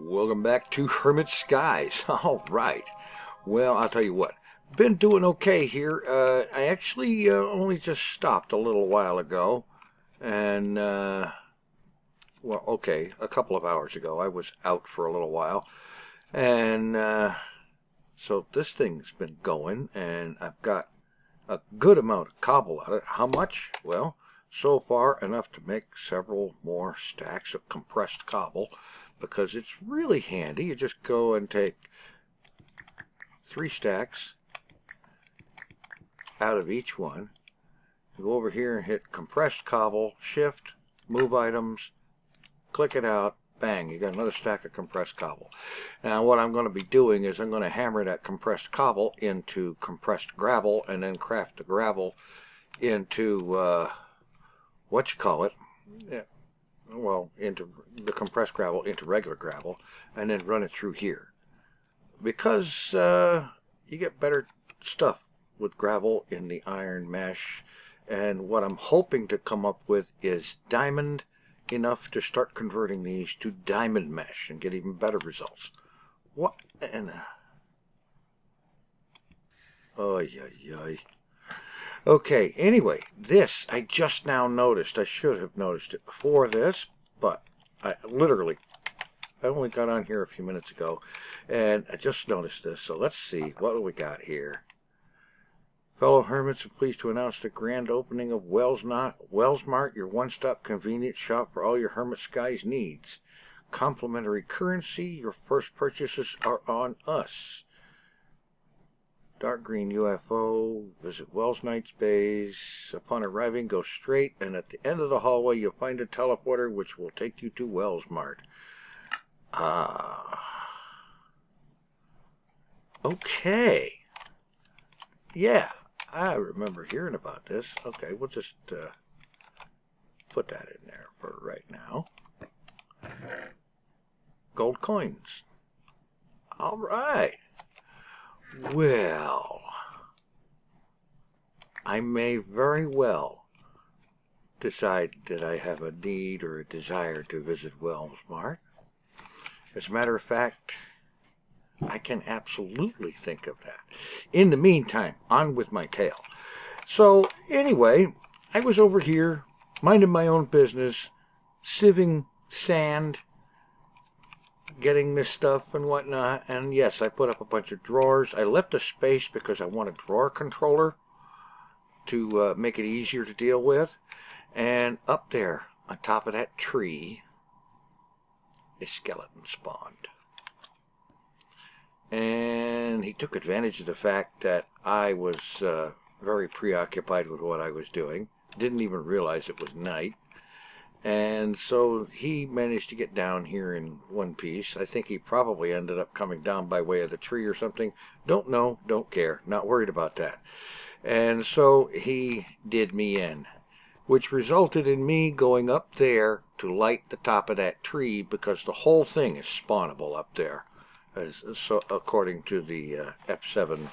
Welcome back to Hermit Skies. All right. Well, I'll tell you what. Been doing okay here. I actually only just stopped a little while ago. And, well, okay, a couple of hours ago. I was out for a little while. And so this thing's been going. And I've got a good amount of cobble out of it. How much? Well, so far enough to make several more stacks of compressed cobble. Because it's really handy. You just go and take 3 stacks out of each one. You go over here and hit compressed cobble, shift, move items, click it out, bang, you got another stack of compressed cobble. Now what I'm going to be doing is I'm going to hammer that compressed cobble into compressed gravel and then craft the gravel into well, into the compressed gravel into regular gravel, and then run it through here. Because you get better stuff with gravel in the iron mesh, and what I'm hoping to come up with is diamond enough to start converting these to diamond mesh and get even better results. What? And okay, anyway, this I just now noticed. I should have noticed it before this, but I only got on here a few minutes ago, and I just noticed this. So let's see, what do we got here? Fellow Hermits are pleased to announce the grand opening of Welsknight, your one-stop convenience shop for all your Hermit Skies needs. Complimentary currency, your first purchases are on us. Dark green UFO, visit Welsknight's base. Upon arriving, go straight, and at the end of the hallway, you'll find a teleporter which will take you to Welsknight. Okay. Yeah, I remember hearing about this. Okay, we'll just put that in there for right now. Gold coins. All right. Well, I may very well decide that I have a need or a desire to visit Welsknight. As a matter of fact, I can absolutely think of that. In the meantime, on with my tale. So, anyway, I was over here, minding my own business, sieving sand, getting this stuff and whatnot, and yes, I put up a bunch of drawers. I left a space because I want a drawer controller to make it easier to deal with. And up there, on top of that tree, a skeleton spawned. And he took advantage of the fact that I was very preoccupied with what I was doing. Didn't even realize it was night. And so he managed to get down here in one piece. I think he probably ended up coming down by way of the tree or something. Don't know, don't care, not worried about that. And so he did me in, which resulted in me going up there to light the top of that tree because the whole thing is spawnable up there, so according to the Ep3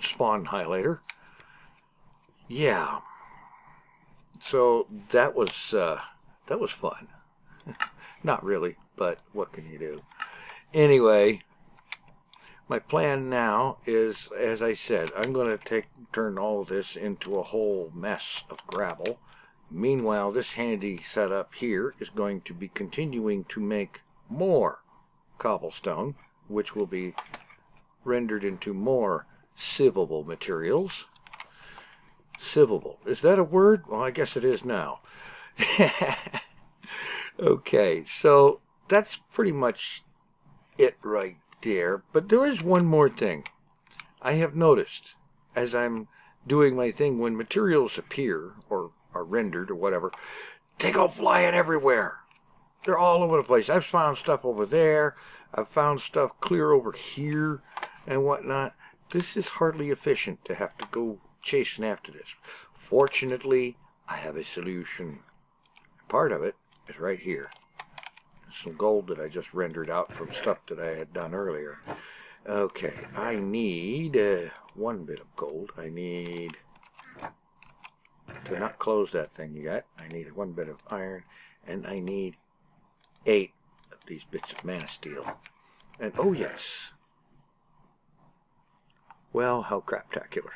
spawn highlighter. Yeah. So that was fun. Not really, but what can you do? Anyway, my plan now is, as I said, I'm going to turn all of this into a whole mess of gravel. Meanwhile, this handy setup here is going to be continuing to make more cobblestone, which will be rendered into more sievable materials. Sievable. Is that a word? Well, I guess it is now. Okay, so that's pretty much it right there. But there is one more thing. I have noticed as I'm doing my thing, when materials appear or are rendered or whatever, they go flying everywhere. They're all over the place. I've found stuff over there. I've found stuff clear over here and whatnot. This is hardly efficient to have to go chasing after this. Fortunately, I have a solution. Part of it is right here. Some gold that I just rendered out from stuff that I had done earlier. Okay, I need one bit of gold. I need to not close that thing yet. I need one bit of iron, and I need 8 these bits of mana steel. And oh yes. Well, how craptacular.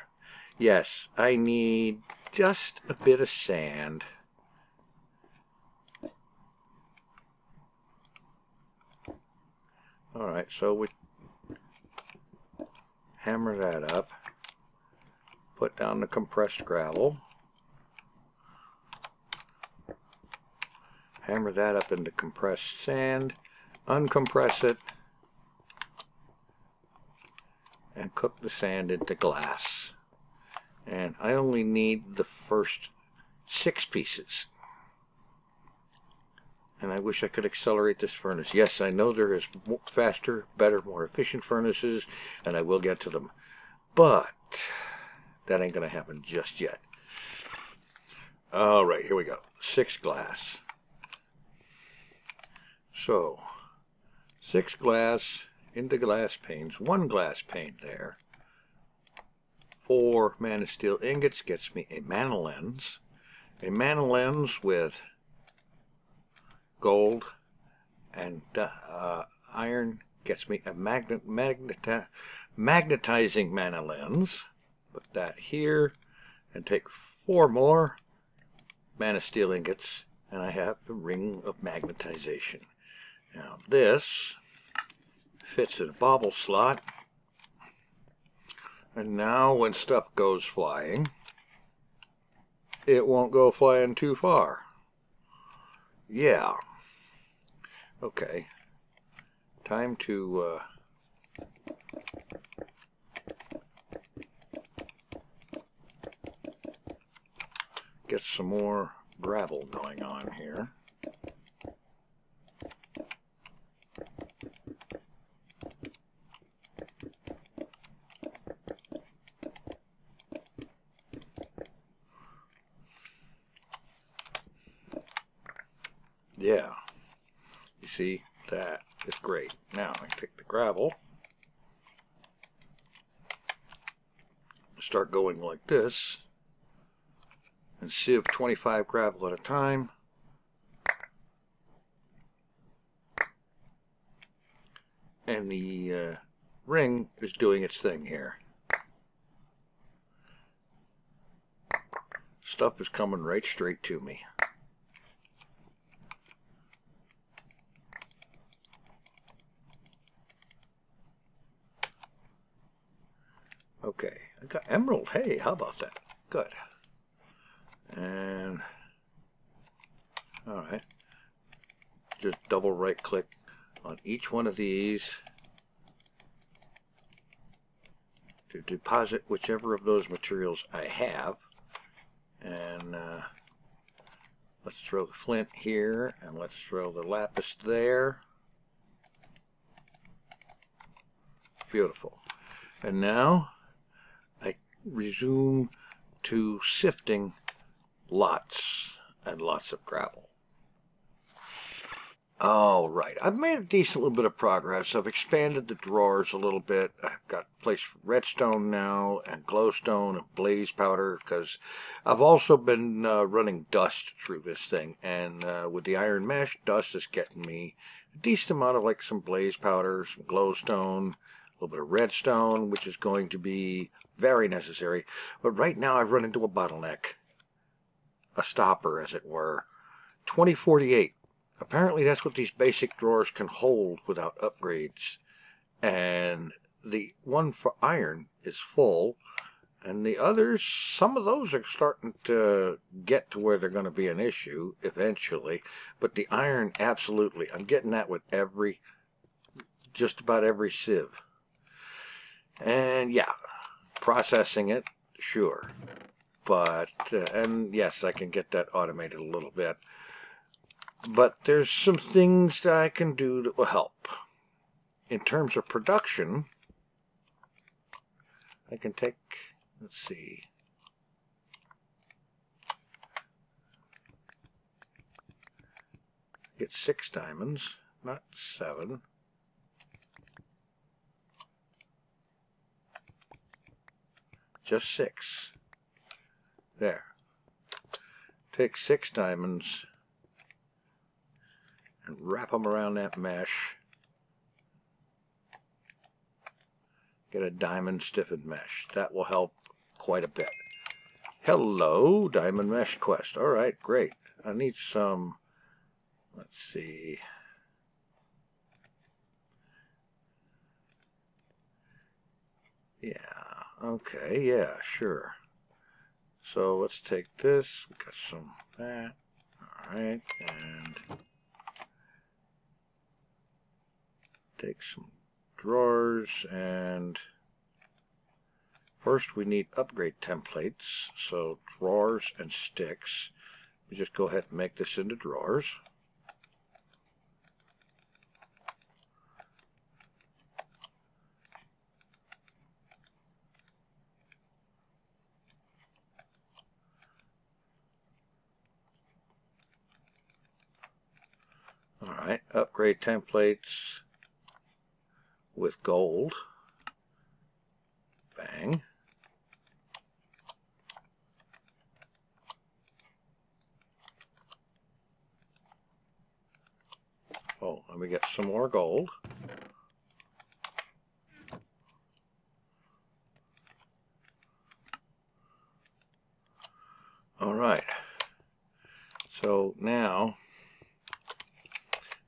Yes, I need just a bit of sand. Alright, so we hammer that up. Put down the compressed gravel. Hammer that up into compressed sand. Uncompress it. And cook the sand into glass. And I only need the first 6 pieces. And I wish I could accelerate this furnace. Yes, I know there is faster, better, more efficient furnaces, and I will get to them. But that ain't going to happen just yet. Alright, here we go. 6 glass. So, 6 glass into glass panes. 1 glass pane there. 4 mana steel ingots gets me a mana lens. A mana lens with gold and iron gets me a magnetizing mana lens. Put that here and take 4 more mana steel ingots and I have the ring of magnetization. Now this fits in a bobble slot, and now when stuff goes flying, it won't go flying too far. Yeah. Okay. Time to get some more gravel going on here. Yeah, you see, that is great. Now I take the gravel, start going like this, and sieve 25 gravel at a time. And the ring is doing its thing here. Stuff is coming right straight to me. Okay, I got emerald. Hey, how about that? Good. And alright, just double right click on each one of these to deposit whichever of those materials I have. And let's throw the flint here, and let's throw the lapis there. Beautiful. And now I resume to sifting lots and lots of gravel. Alright, I've made a decent little bit of progress. I've expanded the drawers a little bit. I've got place for redstone now, and glowstone, and blaze powder, because I've also been running dust through this thing, and with the iron mesh, dust is getting me a decent amount of like some blaze powder, some glowstone, a little bit of redstone, which is going to be very necessary. But right now I've run into a bottleneck. A stopper, as it were. 2048. Apparently that's what these basic drawers can hold without upgrades. And the one for iron is full. And the others, some of those are starting to get to where they're going to be an issue eventually. But the iron, absolutely. I'm getting that with just about every sieve. And yeah, processing it, sure. But, and yes, I can get that automated a little bit. But there's some things that I can do that will help. In terms of production, I can take, let's see, get 6 diamonds, not 7. Just 6. There. Take 6 diamonds. and wrap them around that mesh. Get a diamond stiffened mesh. That will help quite a bit. Hello, diamond mesh quest. All right, great. I need some, let's see. Yeah, okay, yeah, sure. So let's take this. We got some of that. All right, and take some drawers, and first we need upgrade templates. So drawers and sticks. We just go ahead and make this into drawers. Alright, upgrade templates with gold. Bang. Oh, let me get some more gold. Alright, so now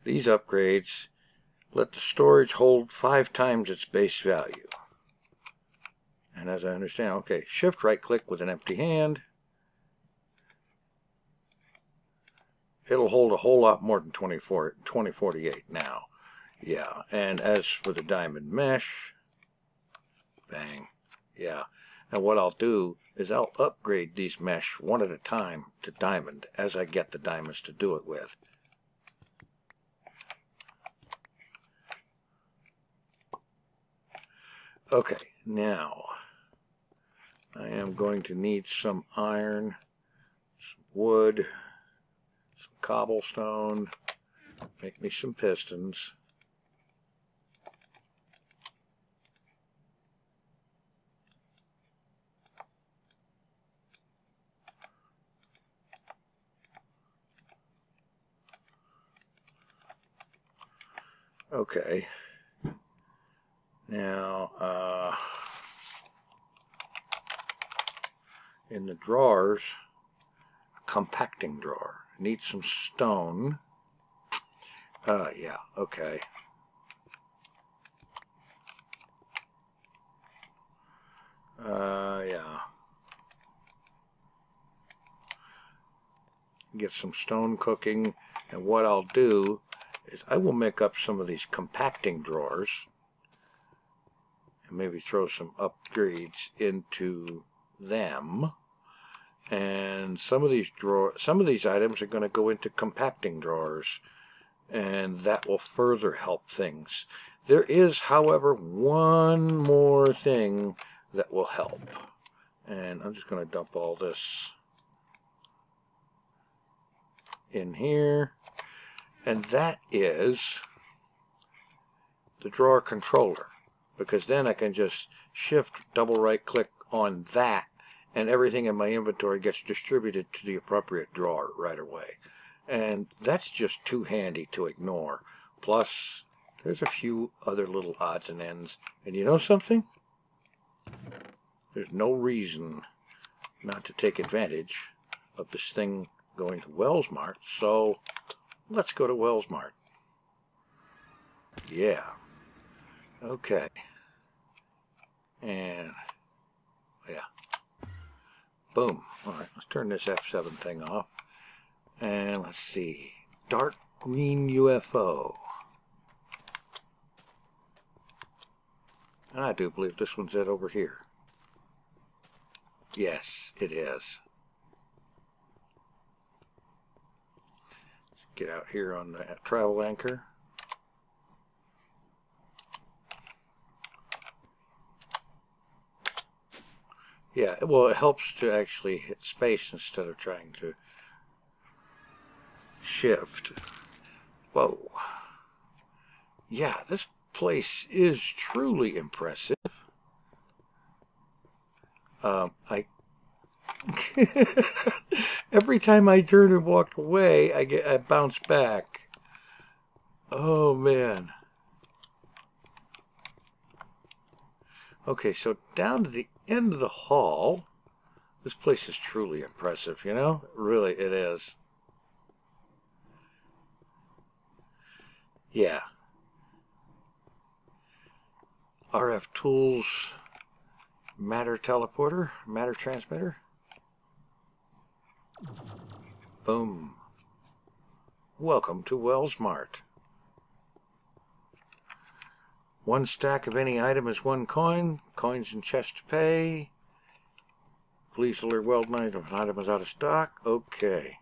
these upgrades let the storage hold 5 times its base value. And as I understand, okay, shift right click with an empty hand. It'll hold a whole lot more than 2048 now. Yeah, and as for the diamond mesh, bang, yeah. And what I'll do is I'll upgrade these mesh one at a time to diamond as I get the diamonds to do it with. Okay, now I am going to need some iron, some wood, some cobblestone, make me some pistons. Okay. Now, in the drawers, a compacting drawer. Need some stone. Yeah, okay. Yeah. Get some stone cooking, and what I'll do is I will make up some of these compacting drawers and maybe throw some upgrades into them. And some of these items are going to go into compacting drawers, and that will further help things. There is, however, one more thing that will help, and I'm just going to dump all this in here, and that is the drawer controller, because then I can just shift double right click on that and everything in my inventory gets distributed to the appropriate drawer right away. And that's just too handy to ignore. Plus, there's a few other little odds and ends. And you know something? There's no reason not to take advantage of this thing going to Welsknight. So, let's go to Welsknight. Yeah. Okay. And, yeah. Boom. Alright, let's turn this F7 thing off. And let's see. Dark green UFO. And I do believe this one's it over here. Yes, it is. Let's get out here on the travel anchor. Yeah, well, it helps to actually hit space instead of trying to shift. Whoa. Yeah, this place is truly impressive. Every time I turn and walk away, I bounce back. Oh, man. Okay, so down to the end of the hall. This place is truly impressive, you know? Really, it is. Yeah. RF Tools matter teleporter, matter transmitter. Boom. Welcome to Welsknight. 1 stack of any item is 1 coin. Coins in chest to pay. Police alert Welsknight if an item is out of stock. Okay.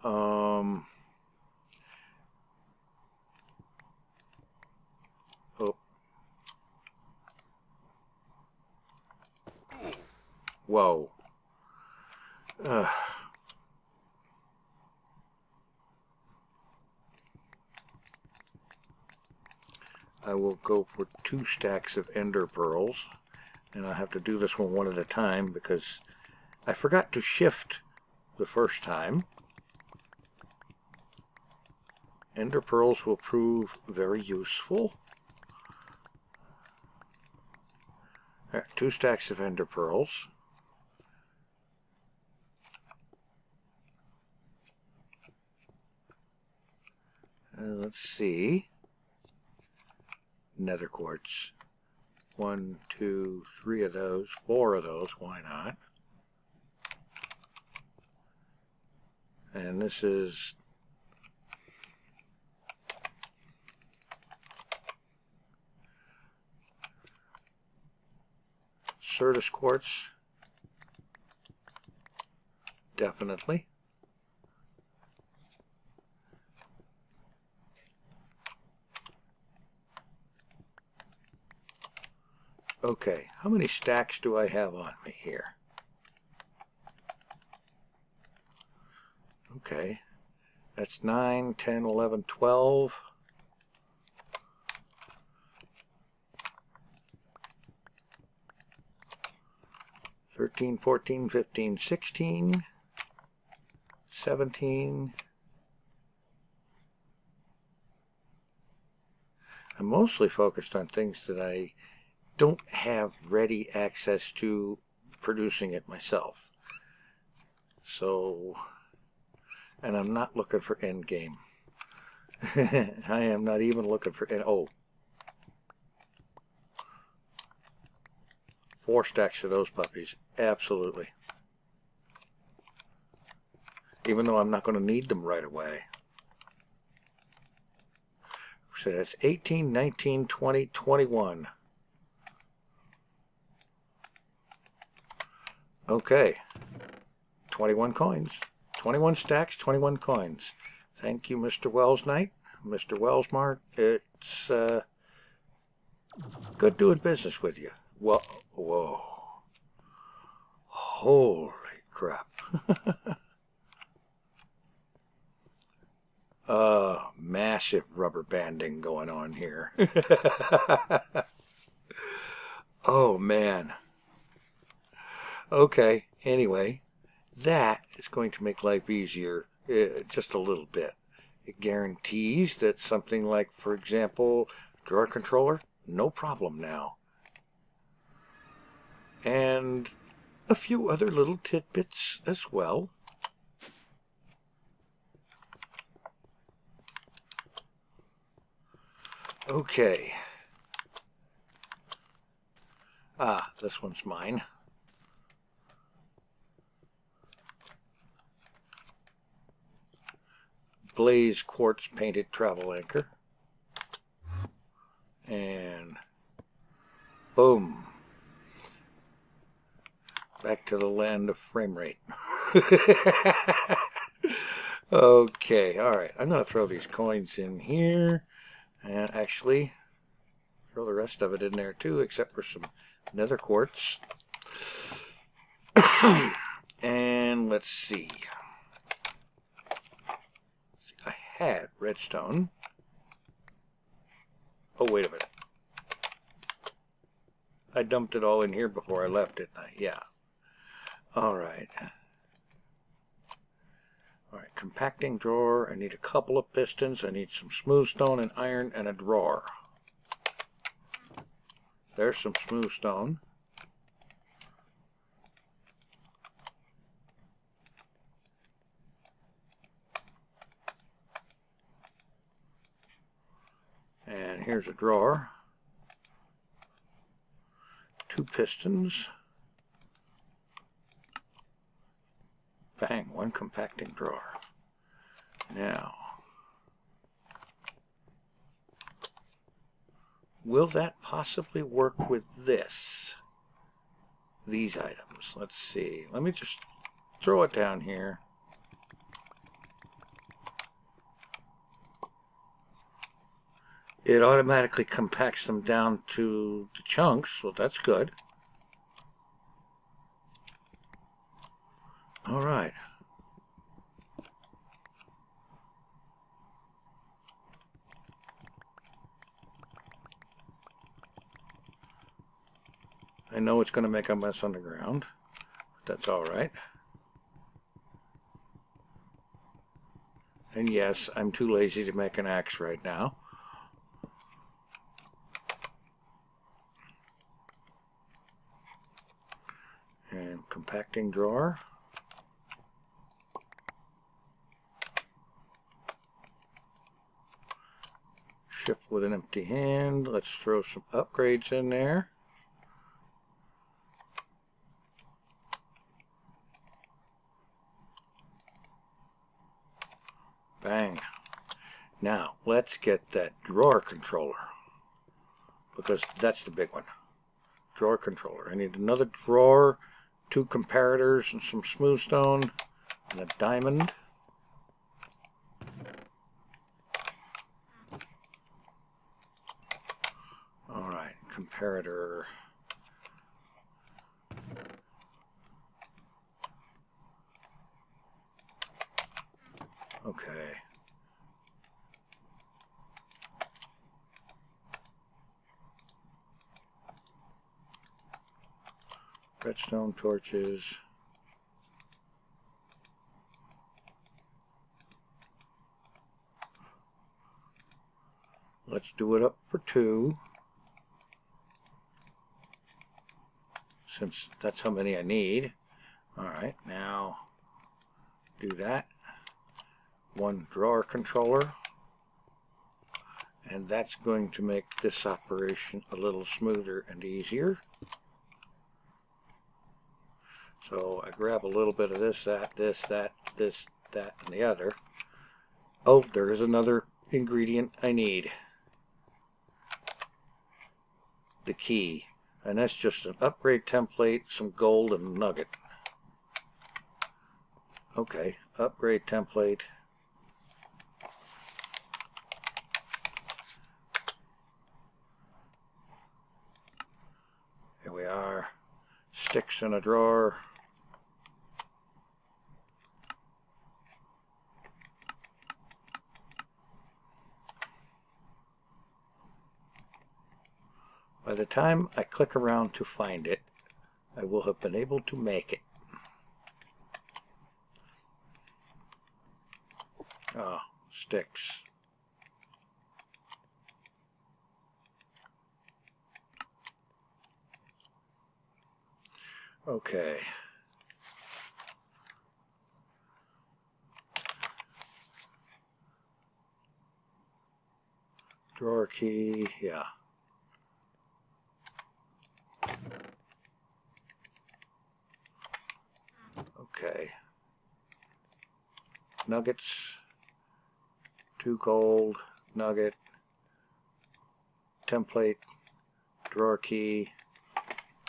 Oh. Whoa. I will go for 2 stacks of ender pearls, and I'll have to do this one at a time because I forgot to shift the first time. Ender pearls will prove very useful. All right, 2 stacks of ender pearls. Let's see. Nether quartz. 1, 2, 3 of those, 4 of those, why not? And this is Certus quartz. Definitely. Okay, how many stacks do I have on me here? Okay, that's 9, 10, 11, 12. $13, $14, $15, $16, $17. I'm mostly focused on things that I don't have ready access to producing it myself. So, and I'm not looking for end game. I am not even looking for end. Oh, 4 stacks of those puppies, absolutely. Even though I'm not going to need them right away. So that's 18, 19, 20, 21. Okay, 21 coins, 21 stacks, 21 coins. Thank you, Mr. Welsknight, Mr. Welsknight. It's good doing business with you. Whoa, whoa, holy crap. Massive rubber banding going on here. Oh, man. Okay, anyway, that is going to make life easier just a little bit. It guarantees that something like, for example, drawer controller, no problem now. And a few other little tidbits as well. Okay. Ah, this one's mine. Blaze quartz painted travel anchor. And boom. Back to the land of frame rate. Okay, alright. I'm going to throw these coins in here. And actually, throw the rest of it in there too, except for some nether quartz. And let's see. I had redstone. Oh, wait a minute. I dumped it all in here before I left, didn't I? Yeah. Alright. Alright, compacting drawer. I need a couple of pistons. I need some smooth stone and iron and a drawer. There's some smooth stone. And here's a drawer. 2 pistons. Bang, 1 compacting drawer. Now, will that possibly work with these items? Let's see. Let me just throw it down here. It automatically compacts them down to the chunks, so that's good. All right. I know it's going to make a mess on the ground, but that's all right. And yes, I'm too lazy to make an axe right now. And compacting drawer. Shift with an empty hand. Let's throw some upgrades in there. Bang. Now, let's get that drawer controller, because that's the big one. Drawer controller. I need another drawer, 2 comparators, and some smooth stone, and a diamond. Alright, comparator. Okay. Redstone torches. Let's do it up for 2. Since that's how many I need. Alright, now do that. 1 drawer controller. And that's going to make this operation a little smoother and easier. So I grab a little bit of this, that, and the other. Oh, there is another ingredient I need. The key. And that's just an upgrade template, some gold, and a nugget. Okay, upgrade template. Here we are. Sticks in a drawer. By the time I click around to find it, I will have been able to make it. Ah, sticks. Okay. Drawer key, yeah. Okay. Nuggets, 2 gold, nugget, template, drawer key.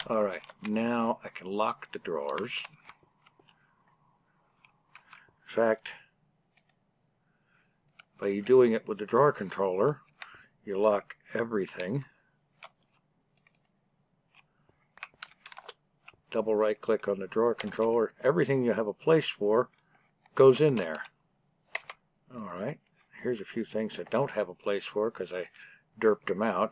Alright, now I can lock the drawers. In fact, by doing it with the drawer controller, you lock everything. Double right click on the drawer controller. Everything you have a place for goes in there. Alright, here's a few things I don't have a place for because I derped them out.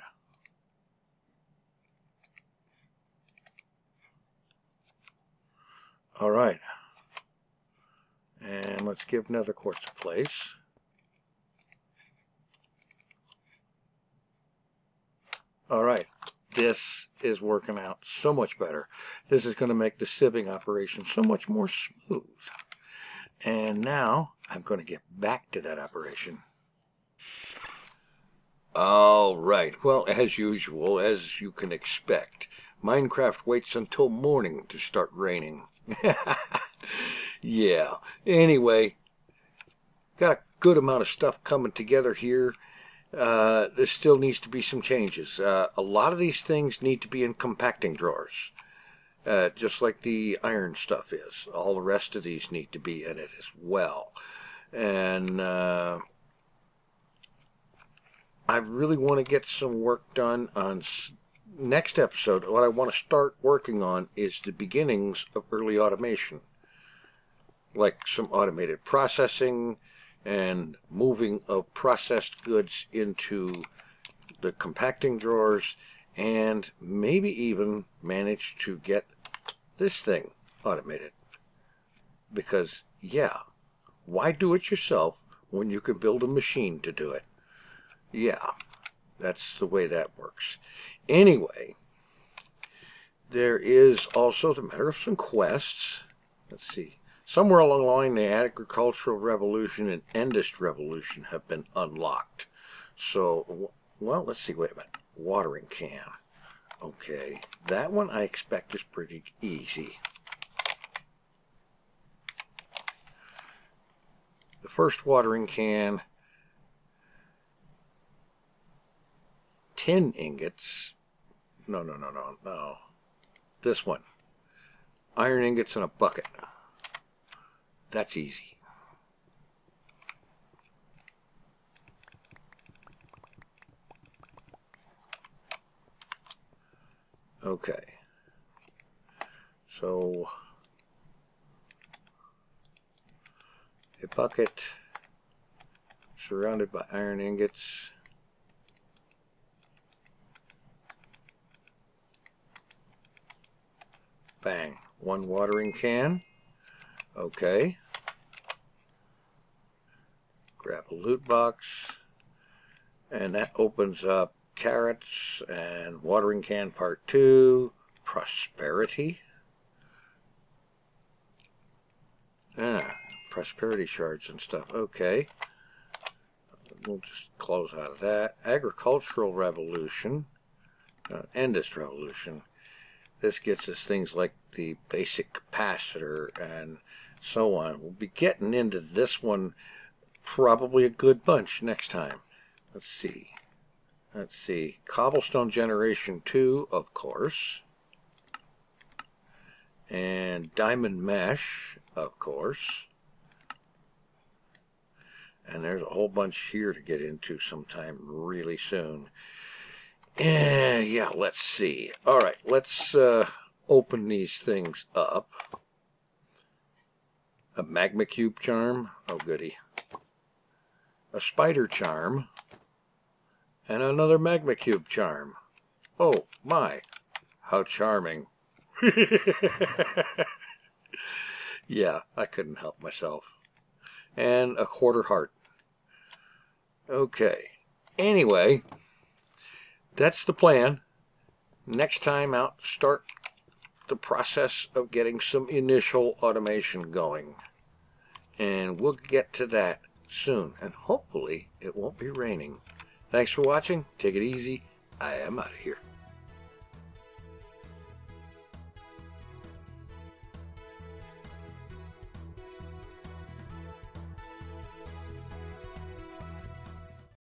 Alright. And let's give nether quartz a place. All right, this is working out so much better. This is going to make the sieving operation so much more smooth. And now I'm going to get back to that operation. All right, well, as usual, as you can expect, Minecraft waits until morning to start raining. Yeah, anyway, got a good amount of stuff coming together here. There still needs to be some changes. A lot of these things need to be in compacting drawers, just like the iron stuff is. All the rest of these need to be in it as well. And I really want to get some work done on next episode. What I want to start working on is the beginnings of early automation, like some automated processing and moving of processed goods into the compacting drawers, and maybe even manage to get this thing automated. Because, yeah, why do it yourself when you can build a machine to do it? Yeah, that's the way that works. Anyway, there is also the matter of some quests. Let's see. Somewhere along the line, the Agricultural Revolution and Industry Revolution have been unlocked. So, well, let's see. Wait a minute. Watering can. Okay. That one I expect is pretty easy. The first watering can, tin ingots. No. This one. Iron ingots in a bucket. That's easy. Okay. So, a bucket surrounded by iron ingots. Bang. One watering can. Okay. Grab a loot box. And that opens up carrots and watering can part 2. Prosperity. Prosperity shards and stuff. Okay. We'll just close out of that. Agricultural Revolution. Industry Revolution. This gets us things like the basic capacitor and so on. We'll be getting into this one probably a good bunch next time. Let's see. Cobblestone Generation 2, of course. And Diamond Mesh, of course. And there's a whole bunch here to get into sometime really soon. Yeah, let's see. All right, let's open these things up. A magma cube charm. Oh, goody. A spider charm. And another magma cube charm. Oh, my. How charming. Yeah, I couldn't help myself. And a quarter heart. Okay. Anyway, that's the plan. Next time out, start the process of getting some initial automation going. And we'll get to that soon. And hopefully it won't be raining. Thanks for watching. Take it easy. I am out of here.